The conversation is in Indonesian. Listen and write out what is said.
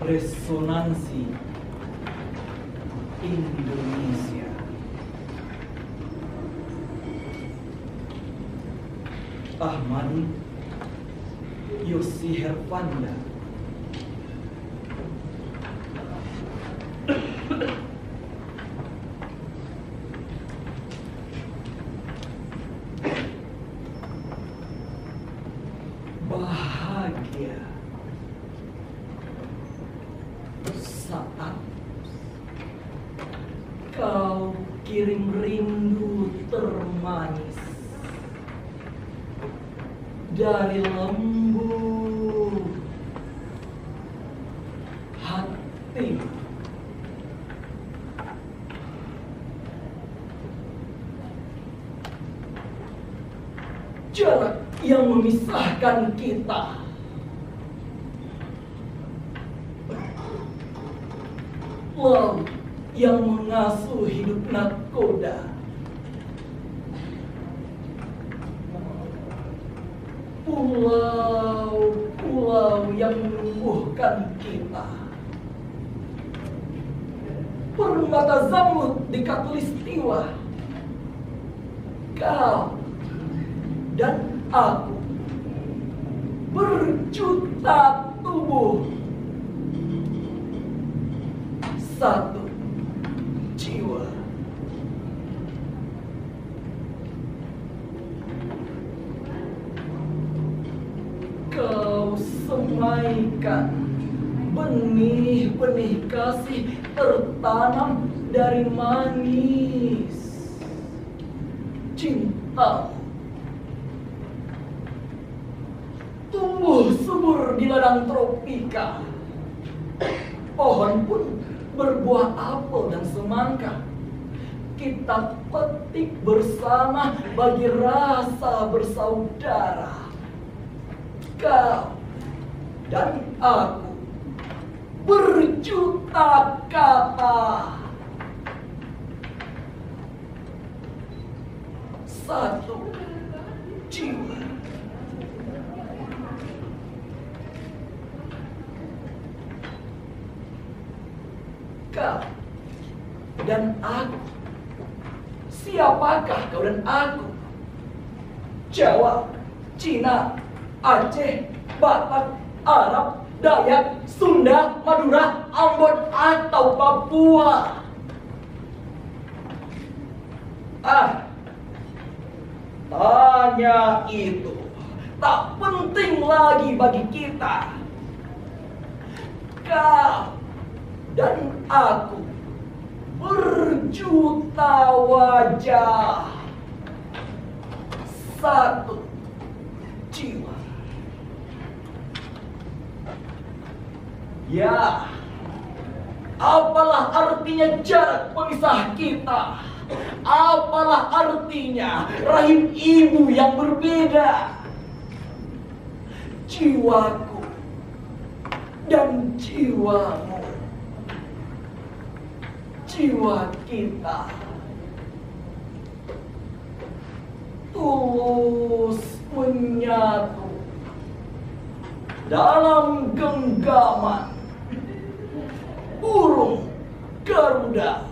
Resonansi Indonesia. Ahmaddun, Yosi, Herfanda. Bahagia saat kau kirim rindu termanis dari lembut hati. Jarak yang memisahkan kita laut yang mengasuh hidup nakoda, pulau-pulau yang menumbuhkan kita, permata zamrud di khatulistiwa. Kau dan aku berjuta tubuh, satu jiwa. Kau semaikan benih-benih kasih tertanam dari manis cinta, tumbuh subur di ladang tropika. Pohon pun berbuah apel dan semangka. Kita petik bersama bagi rasa bersaudara. Kau dan aku berjuta kata, satu jiwa. Kau dan aku. Siapakah kau dan aku? Jawa, Cina, Aceh, Batak, Arab, Dayak, Sunda, Madura, Ambon, atau Papua? Tanya itu tak penting lagi bagi kita. Kau dan aku berjuta wajah, satu jiwa. Ya, apalah artinya jarak pemisah kita? Apalah artinya rahim ibu yang berbeda? Jiwaku dan jiwamu, jiwa kita tulus menyatu dalam genggaman burung Garuda.